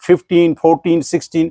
15, 14, 16,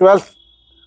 12th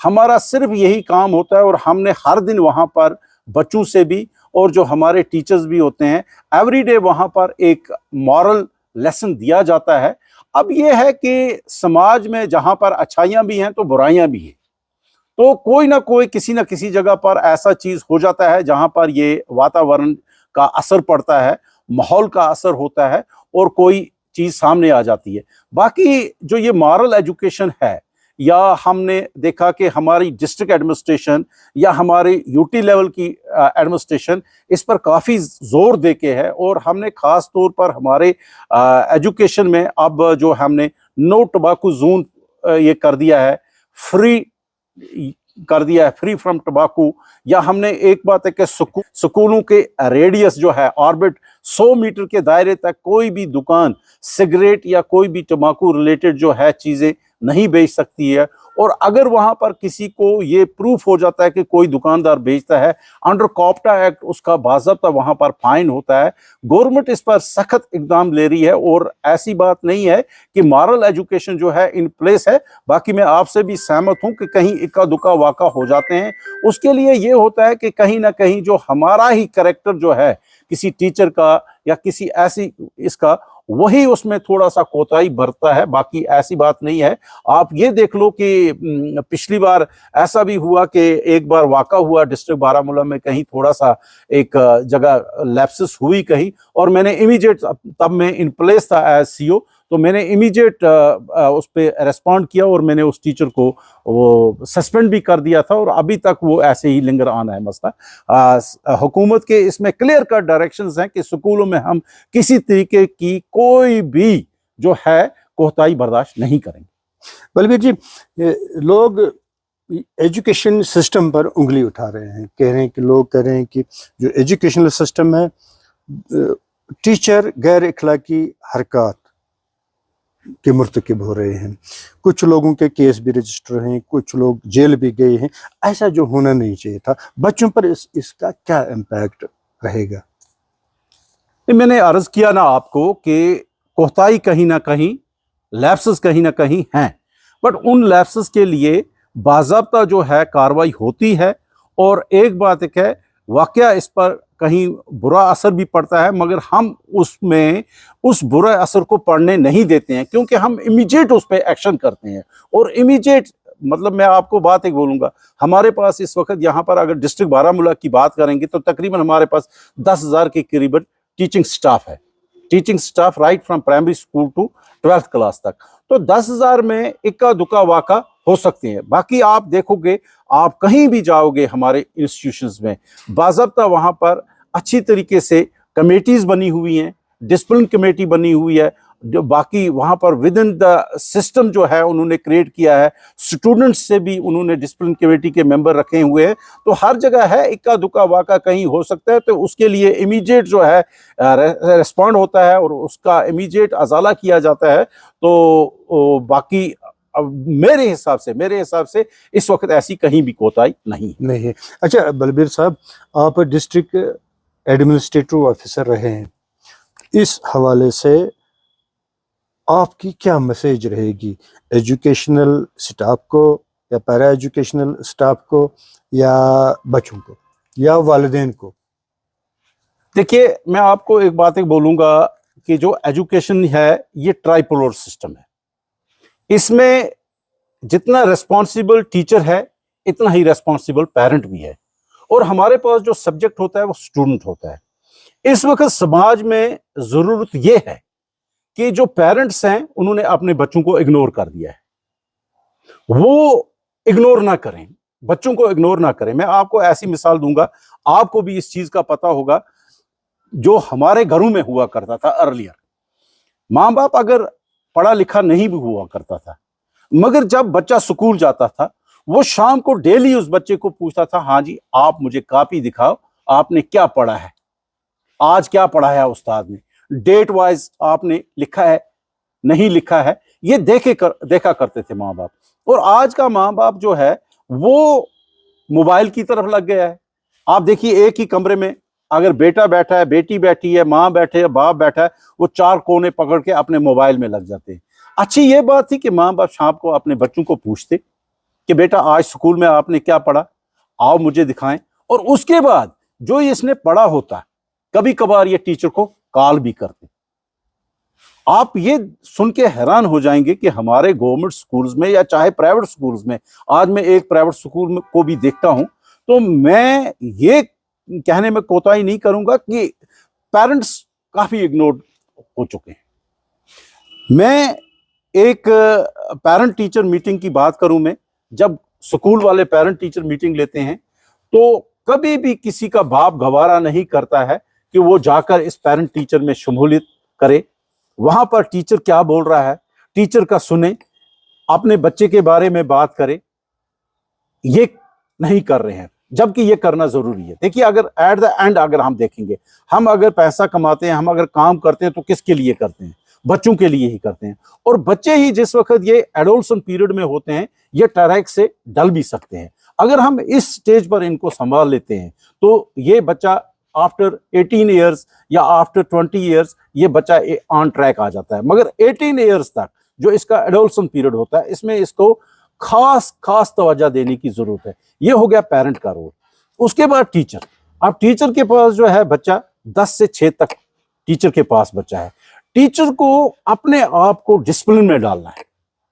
ہمارا صرف یہی کام ہوتا ہے اور ہم نے ہر دن وہاں پر بچوں سے بھی اور جو ہمارے ٹیچرز بھی ہوتے ہیں ایوری ڈے وہاں پر ایک مورل لیسن دیا جاتا ہے۔ اب یہ ہے کہ سماج میں جہاں پر اچھائیاں بھی ہیں تو برائیاں بھی ہیں، تو کوئی نہ کوئی کسی نہ کسی جگہ پر ایسا چیز ہو جاتا ہے جہاں پر یہ واتاورن کا اثر پڑتا ہے، ماحول کا اثر ہوتا ہے اور کوئی چیز سامنے آ جاتی ہے۔ باقی جو یہ مارل ایجوکیشن ہے، یا ہم نے دیکھا کہ ہماری ڈسٹرکٹ ایڈمنسٹریشن یا ہماری یوٹی لیول کی ایڈمنسٹریشن اس پر کافی زور دے کے ہے، اور ہم نے خاص طور پر ہمارے ایجوکیشن میں اب جو ہم نے نو ٹباکو زون یہ کر دیا ہے، فری کر دیا ہے، فری فرام ٹباکو، یا ہم نے ایک بات ہے کہ سکولوں کے ریڈیس جو ہے آربٹ 100 میٹر کے دائرے تک کوئی بھی دکان سگریٹ یا کوئی بھی ٹباکو ریلیٹڈ جو ہے چیزیں نہیں بیچ سکتی ہے۔ اور اگر وہاں پر کسی کو یہ پروف ہو جاتا ہے کہ کوئی دکاندار بیچتا ہے، انڈر کوپٹا ایکٹ اس کا باضابطہ وہاں پر فائن ہوتا ہے۔ گورنمنٹ اس پر سخت اقدام لے رہی ہے، اور ایسی بات نہیں ہے کہ مارل ایجوکیشن جو ہے ان پلیس ہے۔ باقی میں آپ سے بھی سہمت ہوں کہ کہیں اکا دکا واقع ہو جاتے ہیں، اس کے لیے یہ ہوتا ہے کہ کہیں نہ کہیں جو ہمارا ہی کریکٹر جو ہے کسی ٹیچر کا یا کسی ایسی اس کا، وہی اس میں تھوڑا سا کوتاہی برتتا ہے، باقی ایسی بات نہیں ہے۔ آپ یہ دیکھ لو کہ پچھلی بار ایسا بھی ہوا کہ ایک بار واقع ہوا ڈسٹرکٹ بارہمولہ میں، کہیں تھوڑا سا ایک جگہ لیپسس ہوئی کہیں، اور میں نے امیجیٹ، تب میں ان پلیس تھا ایز سی او، تو میں نے امیجیٹ اس پہ ریسپونڈ کیا اور میں نے اس ٹیچر کو وہ سسپینڈ بھی کر دیا تھا، اور ابھی تک وہ ایسے ہی لنگر آنا ہے مسئلہ۔ حکومت کے اس میں کلیئر کٹ ڈائریکشنز ہیں کہ اسکولوں میں ہم کسی طریقے کی کوئی بھی جو ہے کوتاہی برداشت نہیں کریں گے۔ بلبیر جی، لوگ ایجوکیشن سسٹم پر انگلی اٹھا رہے ہیں، کہہ رہے ہیں کہ لوگ کہہ رہے ہیں کہ جو ایجوکیشنل سسٹم ہے، ٹیچر غیر اخلاقی حرکات کے مرتکب ہو رہے ہیں، کچھ لوگوں کے کیس بھی رجسٹر ہیں، کچھ لوگ جیل بھی گئے ہیں۔ ایسا جو ہونا نہیں چاہیے تھا، بچوں پر اس کا کیا امپیکٹ رہے گا؟ میں نے عرض کیا نا آپ کو کہ کوتاہی کہیں نہ کہیں، لیپسز کہیں نہ کہیں ہیں، بٹ ان لیپسز کے لیے باضابطہ جو ہے کاروائی ہوتی ہے، اور ایک بات ایک ہے، واقعہ اس پر کہیں برا اثر بھی پڑتا ہے، مگر ہم اس میں اس برے اثر کو پڑنے نہیں دیتے ہیں، کیونکہ ہم امیجیٹ اس پہ ایکشن کرتے ہیں۔ اور امیجیٹ مطلب میں آپ کو بات ایک بولوں گا، ہمارے پاس اس وقت یہاں پر اگر ڈسٹرکٹ بارہمولہ کی بات کریں گے تو تقریباً ہمارے پاس 10,000 کے قریباً ٹیچنگ سٹاف ہے، teaching staff right from primary school to 12th class تک۔ تو 10,000 میں اکا دکا واقع ہو سکتے ہیں، باقی آپ دیکھو گے، آپ کہیں بھی جاؤ گے ہمارے انسٹیٹیوشنز میں، باضابطہ وہاں پر اچھی طریقے سے کمیٹیز بنی ہوئی ہیں، ڈسپلن کمیٹی بنی ہوئی ہے، جو باقی وہاں پر ود ان دا سسٹم جو ہے انہوں نے کریٹ کیا ہے، اسٹوڈنٹس سے بھی انہوں نے ڈسپلن کمیٹی کے ممبر رکھے ہوئے ہیں۔ تو ہر جگہ ہے، اکا دکا واقع کہیں ہو سکتا ہے، تو اس کے لیے امیجیٹ جو ہے ریسپونڈ ہوتا ہے اور اس کا امیجیٹ ازالہ کیا جاتا ہے۔ تو باقی میرے حساب سے اس وقت ایسی کہیں بھی کوتاہی نہیں ہے۔ اچھا بلبیر صاحب، آپ ڈسٹرکٹ ایڈمنسٹریٹو آفیسر رہے ہیں، اس حوالے سے آپ کی کیا میسیج رہے گی ایجوکیشنل سٹاف کو، یا پیرا ایجوکیشنل سٹاف کو، یا بچوں کو، یا والدین کو؟ دیکھیے، میں آپ کو ایک بات بولوں گا کہ جو ایجوکیشن ہے یہ ٹرائی پولر سسٹم ہے، اس میں جتنا ریسپانسیبل ٹیچر ہے اتنا ہی ریسپانسیبل پیرنٹ بھی ہے، اور ہمارے پاس جو سبجیکٹ ہوتا ہے وہ اسٹوڈنٹ ہوتا ہے۔ اس وقت سماج میں ضرورت یہ ہے کہ جو پیرنٹس ہیں انہوں نے اپنے بچوں کو اگنور کر دیا ہے، وہ اگنور نہ کریں، بچوں کو اگنور نہ کریں۔ میں آپ کو ایسی مثال دوں گا، آپ کو بھی اس چیز کا پتہ ہوگا، جو ہمارے گھروں میں ہوا کرتا تھا ارلیئر، ماں باپ اگر پڑھا لکھا نہیں بھی ہوا کرتا تھا، مگر جب بچہ سکول جاتا تھا وہ شام کو ڈیلی اس بچے کو پوچھتا تھا، ہاں جی آپ مجھے کاپی دکھاؤ، آپ نے کیا پڑھا ہے، آج کیا پڑھایا استاد نے، ڈیٹ وائز آپ نے لکھا ہے نہیں لکھا ہے، یہ دیکھا کرتے تھے ماں باپ۔ اور آج کا ماں باپ جو ہے وہ موبائل کی طرف لگ گیا ہے۔ آپ دیکھیے، ایک ہی کمرے میں اگر بیٹا بیٹھا ہے، بیٹی بیٹھی ہے، ماں بیٹھے ہے، باپ بیٹھا ہے، وہ 4 کونے پکڑ کے اپنے موبائل میں لگ جاتے ہیں۔ اچھی یہ بات تھی کہ ماں باپ شام کو اپنے بچوں کو پوچھتے کہ بیٹا آج اسکول میں آپ نے کیا پڑھا, آؤ مجھے دکھائیں. اور اس کے بعد جو اس نے پڑھا ہوتا ہے کبھی کبھار یہ ٹیچر کو کال بھی کرتے. آپ یہ سن کے حیران ہو جائیں گے کہ ہمارے گورنمنٹ سکولز میں یا چاہے پرائیویٹ سکولز میں, آج میں ایک پرائیویٹ سکول کو بھی دیکھتا ہوں تو میں یہ کہنے میں کوتاہی نہیں کروں گا کہ پیرنٹس کافی اگنورڈ ہو چکے ہیں. میں ایک پیرنٹ ٹیچر میٹنگ کی بات کروں, میں جب سکول والے پیرنٹ ٹیچر میٹنگ لیتے ہیں تو کبھی بھی کسی کا باپ گوارا نہیں کرتا ہے کہ وہ جا کر اس پیرنٹ ٹیچر میں شمولیت کرے. وہاں پر ٹیچر کیا بول رہا ہے ٹیچر کا سنیں, اپنے بچے کے بارے میں بات کرے. یہ نہیں کر رہے ہیں, جبکہ یہ کرنا ضروری ہے. دیکھیے اگر ایٹ دا اینڈ اگر ہم دیکھیں گے, ہم اگر پیسہ کماتے ہیں, ہم اگر کام کرتے ہیں تو کس کے لیے کرتے ہیں؟ بچوں کے لیے ہی کرتے ہیں. اور بچے ہی جس وقت یہ ایڈولسن پیریڈ میں ہوتے ہیں یہ ٹریک سے ڈل بھی سکتے ہیں. اگر ہم اس سٹیج پر ان کو سنبھال لیتے ہیں تو یہ بچہ آفٹر 18 ایئرز یا آفٹر 20 ایئرز یہ بچہ آن ٹریک آ جاتا ہے. مگر 18 ایئرز تک جو اس کا ایڈولسن پیریڈ ہوتا ہے اس میں اس کو خاص توجہ دینے کی ضرورت ہے. یہ ہو گیا پیرنٹ کا رول. اس کے بعد ٹیچر. اب ٹیچر کے پاس جو ہے بچہ 10 سے 6 تک ٹیچر کے پاس بچہ ہے. ٹیچر کو اپنے آپ کو ڈسپلن میں ڈالنا ہے.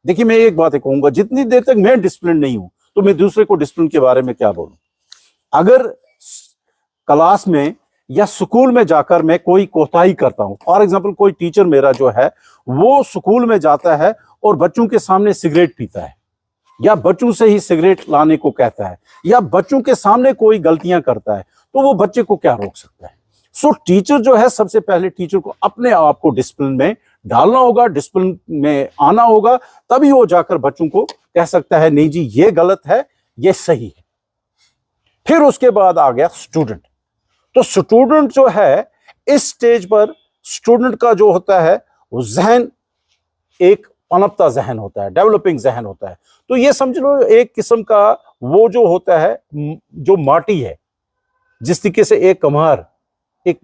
دیکھیے میں ایک بات کہوں گا, جتنی دیر تک میں ڈسپلن نہیں ہوں تو میں دوسرے کو ڈسپلن کے بارے میں کیا بولوں. اگر کلاس میں یا سکول میں جا کر میں کوئی کوتاہی کرتا ہوں, فار ایگزامپل کوئی ٹیچر میرا جو ہے وہ سکول میں جاتا ہے اور بچوں کے سامنے سگریٹ پیتا ہے یا بچوں سے ہی سگریٹ لانے کو کہتا ہے یا بچوں کے سامنے کوئی غلطیاں کرتا ہے, تو وہ بچے کو کیا روک سکتا ہے؟ سو ٹیچر جو ہے سب سے پہلے ٹیچر کو اپنے آپ کو ڈسپلن میں ڈالنا ہوگا, ڈسپلن میں آنا ہوگا, تبھی وہ جا کر بچوں کو کہہ سکتا ہے نہیں جی یہ غلط ہے یہ صحیح ہے. پھر اس کے بعد آ گیا اسٹوڈنٹ. تو اسٹوڈنٹ جو ہے اس سٹیج پر اسٹوڈنٹ کا جو ہوتا ہے وہ ذہن ایک پنپتا ذہن ہوتا ہے, ڈیولپنگ ذہن ہوتا ہے. تو یہ سمجھ لو ایک قسم کا وہ جو ہوتا ہے جو ماٹی ہے, جس طریقے سے ایک کمہار ایک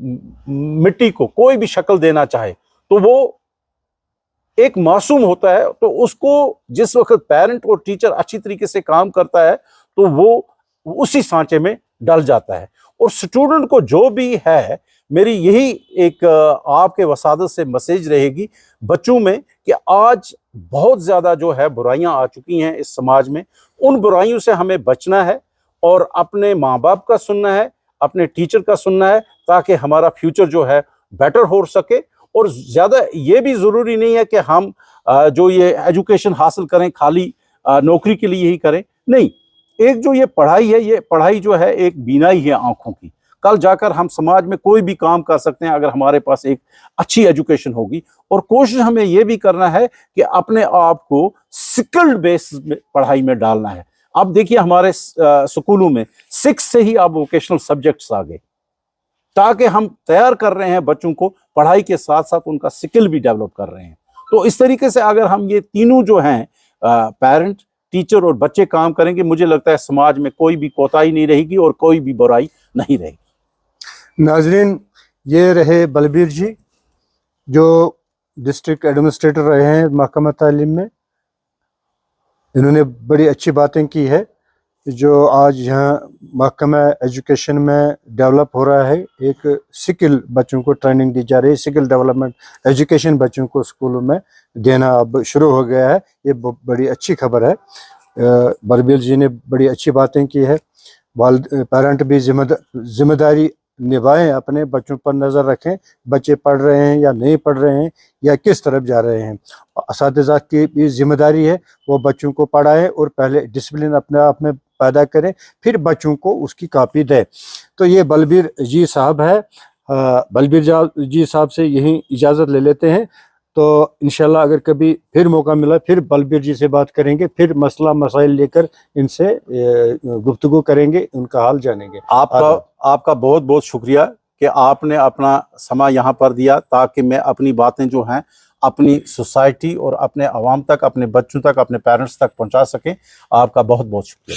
مٹی کو کوئی بھی شکل دینا چاہے تو وہ ایک معصوم ہوتا ہے, تو اس کو جس وقت پیرنٹ اور ٹیچر اچھی طریقے سے کام کرتا ہے تو وہ اسی سانچے میں ڈل جاتا ہے. اور اسٹوڈنٹ کو جو بھی ہے, میری یہی ایک آپ کے وسادت سے میسیج رہے گی بچوں میں کہ آج بہت زیادہ جو ہے برائیاں آ چکی ہیں اس سماج میں. ان برائیوں سے ہمیں بچنا ہے اور اپنے ماں باپ کا سننا ہے, اپنے ٹیچر کا سننا ہے, تاکہ ہمارا فیوچر جو ہے بیٹر ہو سکے. اور زیادہ یہ بھی ضروری نہیں ہے کہ ہم جو یہ ایجوکیشن حاصل کریں خالی نوکری کے لیے ہی کریں. نہیں, ایک جو یہ پڑھائی ہے, یہ پڑھائی جو ہے ایک بینائی ہے آنکھوں کی. کل جا کر ہم سماج میں کوئی بھی کام کر سکتے ہیں اگر ہمارے پاس ایک اچھی ایجوکیشن ہوگی. اور کوشش ہمیں یہ بھی کرنا ہے کہ اپنے آپ کو سکلڈ بیس میں پڑھائی میں ڈالنا ہے. اب دیکھیے ہمارے سکولوں میں 6 سے ہی اب ووکیشنل سبجیکٹس آ گئے, تاکہ ہم تیار کر رہے ہیں بچوں کو پڑھائی کے ساتھ ساتھ ان کا سکل بھی ڈیولپ کر رہے ہیں. تو اس طریقے سے اگر ہم یہ تینوں جو ہیں پیرنٹ, ٹیچر اور بچے کام کریں گے, مجھے لگتا ہے سماج میں کوئی بھی کوتاہی نہیں رہے گی اور کوئی بھی برائی نہیں رہے گی. ناظرین, یہ رہے بلبیر جی جو ڈسٹرکٹ ایڈمنسٹریٹر رہے ہیں محکمہ تعلیم میں. انہوں نے بڑی اچھی باتیں کی ہے جو آج یہاں محکمہ ایجوکیشن میں ڈیولپ ہو رہا ہے. ایک سکل بچوں کو ٹریننگ دی جا رہی ہے, سکل ڈیولپمنٹ ایجوکیشن بچوں کو اسکولوں میں دینا اب شروع ہو گیا ہے. یہ بڑی اچھی خبر ہے. بلبیر جی نے بڑی اچھی باتیں کی ہے. پیرنٹ بھی ذمہ داری نبھائیں, اپنے بچوں پر نظر رکھیں, بچے پڑھ رہے ہیں یا نہیں پڑھ رہے ہیں یا کس طرف جا رہے ہیں. اساتذہ کی بھی ذمہ داری ہے وہ بچوں کو پڑھائیں اور پہلے ڈسپلن اپنے آپ میں پیدا کریں, پھر بچوں کو اس کی کاپی دیں. تو یہ بلبیر جی صاحب ہے. بلبیر جی صاحب سے یہیں اجازت لے لیتے ہیں. تو انشاءاللہ اگر کبھی پھر موقع ملا پھر بلبیر جی سے بات کریں گے, پھر مسئلہ مسائل لے کر ان سے گفتگو کریں گے, ان کا حال جانیں گے. آپ کا بہت بہت شکریہ کہ آپ نے اپنا سمع یہاں پر دیا تاکہ میں اپنی باتیں جو ہیں اپنی سوسائٹی اور اپنے عوام تک, اپنے بچوں تک, اپنے پیرنٹس تک پہنچا سکیں. آپ کا بہت بہت شکریہ.